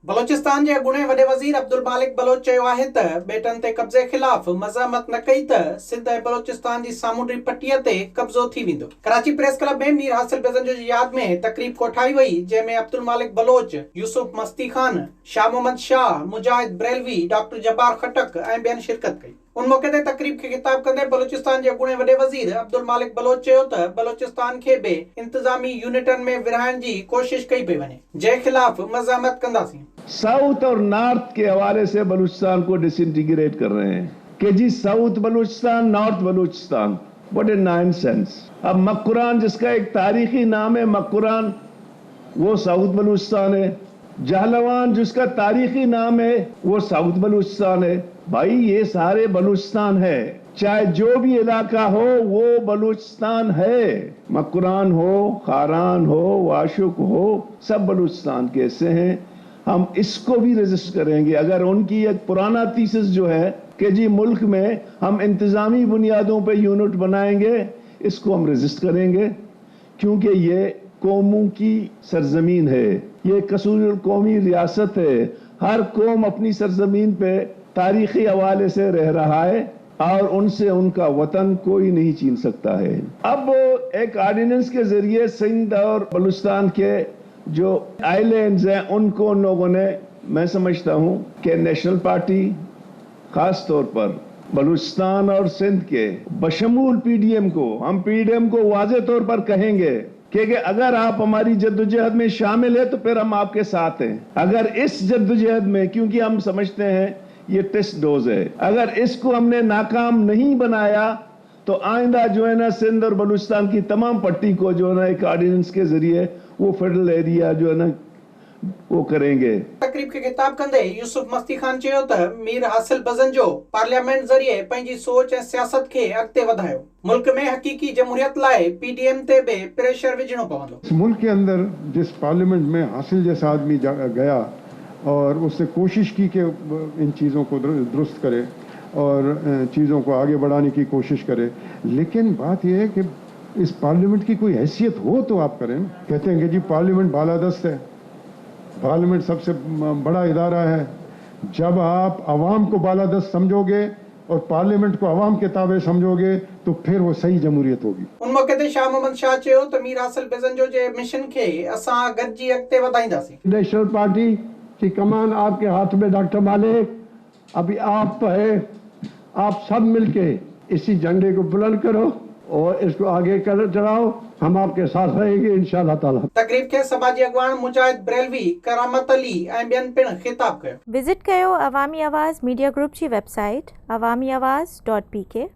बलोचिस्तान जे अॻूणे वॾे वज़ीर अब्दुल मालिक बलोच चयो आहे त ॿेटनि ते कब्ज़े ख़िलाफ़ मज़ामत न कई त सिंध ऐं बलोचिस्तान जी सामूंडी पटीअ ते कब्ज़ो थी वेंदो। कराची प्रेस क्लब में मीर हासिल बेज़ंजो जी याद में तक़रीब कोठाई वई, जंहिंमें अब्दुल मालिक बलोच, यूसुफ मस्ती खान, शाह मोहम्मद शाह, मुजाहिद ब्रेलवी, डॉक्टर जब्बार खटक ऐं ॿियनि शिरकत कई। उन मौके ते तक़रीब खे ख़िताब कंदे बलोचिस्तान जे अॻूणे वॾे वज़ीर अब्दुल मालिक बलोच चयो त बलोचिस्तान खे बि इंतज़ामी यूनिटनि में विरहाइण जी कोशिश कई पई वञे, जंहिं ख़िलाफ़ मज़ामत कंदासीं। साउथ और नॉर्थ के हवाले से बलूचिस्तान को डिसइंटीग्रेट कर रहे हैं कि जी south Balochistan, north Balochistan. What a nonsense. अब मक्कुरान जिसका एक तारीखी नाम है मक्कुरान, वो साउथ बलूचिस्तान है। जहलवान जिसका तारीखी नाम है वो साउथ बलूचिस्तान है। भाई ये सारे बलूचिस्तान है, चाहे जो भी इलाका हो वो बलूचिस्तान है। मक्कुरान हो, खारान हो, वाशुक हो, सब बलूचिस्तान के हिस्से हैं। हम इसको भी रेजिस्ट करेंगे। अगर उनकी एक पुराना थीसिस जो है कि जी मुल्क में हम इंतजामी बुनियादों पे यूनिट बनाएंगे, इसको हम रेजिस्ट करेंगे, क्योंकि ये कौमों की सरजमीन है, ये कसूर कौमी रियासत है। हर कौम अपनी सरजमीन पे तारीखी हवाले से रह रहा है और उनसे उनका वतन कोई नहीं छीन सकता है। अब एक ऑर्डिनेंस के जरिए सिंध और बलूचिस्तान के जो आइलैंड्स हैं उनको उन लोगों ने, मैं समझता हूं कि नेशनल पार्टी खास तौर पर बलूचिस्तान और सिंध के बशमूल पीडीएम को, हम पीडीएम को वाज़े तौर पर कहेंगे कि अगर आप हमारी जद्दोजहद में शामिल है तो फिर हम आपके साथ हैं। अगर इस जद्दोजहद में, क्योंकि हम समझते हैं ये टेस्ट डोज है, अगर इसको हमने नाकाम नहीं बनाया तो आइंदा जो है ना सिंध और बलूचिस्तान की तमाम पट्टी को जो है ना एक ऑर्डिनेंस के जरिए वो फेडरल एरिया जो है ना वो करेंगे। तकरीब के खिताब कंदे यूसुफ मस्ती खान चयो त मीर हासिल बेज़ंजो पार्लियामेंट ज़रिए पंहिंजी सोच ऐं सियासत खे अॻिते वधायो। मुल्क में हकीकी जमहूरियत लाइ पीडीएम ते बि प्रेशर विझणो पवंदो। इस मुल्क के अंदर जिस पार्लियामेंट में हासिल जैसा आदमी गया और उसने कोशिश की कि इन चीज़ों को दुरुस्त करे और चीज़ों को आगे बढ़ाने की कोशिश करे, लेकिन बात यह है कि इस पार्लियामेंट की कोई हैसियत हो तो आप करें। कहते हैं कि जी पार्लियामेंट बालादस्त है, पार्लियामेंट सबसे बड़ा इदारा है। जब आप आवाम को बालादस्त समझोगे और पार्लियामेंट को आवाम के ताबे समझोगे तो फिर वो सही जमहूरियत होगी। उन मौके ते शाह मोहम्मद शाह चयो त मीर हासिल बेज़ंजो जे मिशन के असां गॾिजी अॻिते वधाईंदासीं। नेशनल पार्टी की कमान आपके हाथ में डॉक्टर मालिक, अभी आप तो है, आप सब मिलके इसी झंडे को बुलंद करो और इसको आगे कर चलाओ। हम आपके साथ रहेंगे इंशाअल्लाह ताला। तकरीब के समाजी अगवान मुजाहिद ब्रेलवी, करामत अली ऐं ॿियनि पिण खिताब कयो। विजिट कयो अवामी आवाज़ मीडिया ग्रुप जी वेबसाइट awamiawaz.pk।